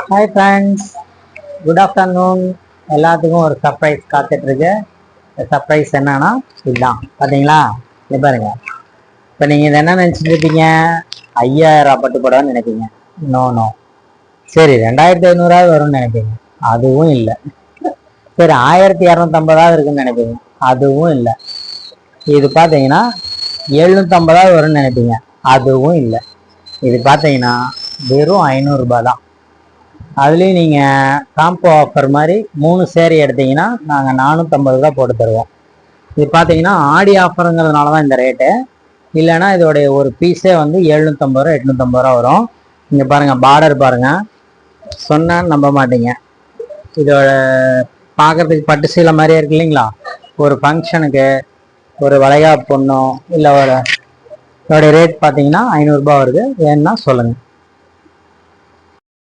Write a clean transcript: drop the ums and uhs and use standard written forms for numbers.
Hi friends, good afternoon. எல்லாத்துக்கும் ஒரு surprise காத்துட்ருக்கு. சர்ப்ரைஸ் என்னன்னா இதுதான், பார்த்தீங்களா? இது பாருங்க. இப்போ நீங்கள் இதை என்ன நினச்சிட்டு இருப்பீங்க? 5000 பட்டு போடான்னு நினைப்பீங்க. No no. சரி, 2500 வரும்னு நினைப்பீங்க. அதுவும் இல்லை. சரி, 1250 இருக்குன்னு நினைப்பீங்க. அதுவும் இல்லை. இது பார்த்தீங்கன்னா 750 வரும்னு நினைப்பீங்க. அதுவும் இல்லை. இது பார்த்தீங்கன்னா வெறும் 500 தான். அதுலேயும் நீங்கள் காம்போ ஆஃபர் மாதிரி 3 சேரீ எடுத்தீங்கன்னா நாங்கள் 450 போட்டு தருவோம். இது பார்த்தீங்கன்னா ஆடி ஆஃபருங்கிறதுனால தான் இந்த ரேட்டு. இல்லைன்னா இதோடைய ஒரு பீஸே வந்து 750 850 வரும். இங்கே பாருங்கள், பார்டர் பாருங்கள். சொன்னால் நம்ப மாட்டீங்க. இதோட பார்க்குறதுக்கு பட்டு சீலை மாதிரியே இருக்கு இல்லைங்களா? ஒரு ஃபங்க்ஷனுக்கு, ஒரு வளைகாப்பு பொண்ணும் இல்லை, இதோட ரேட் பார்த்தீங்கன்னா 500 வருது. வேணுன்னா சொல்லுங்கள்.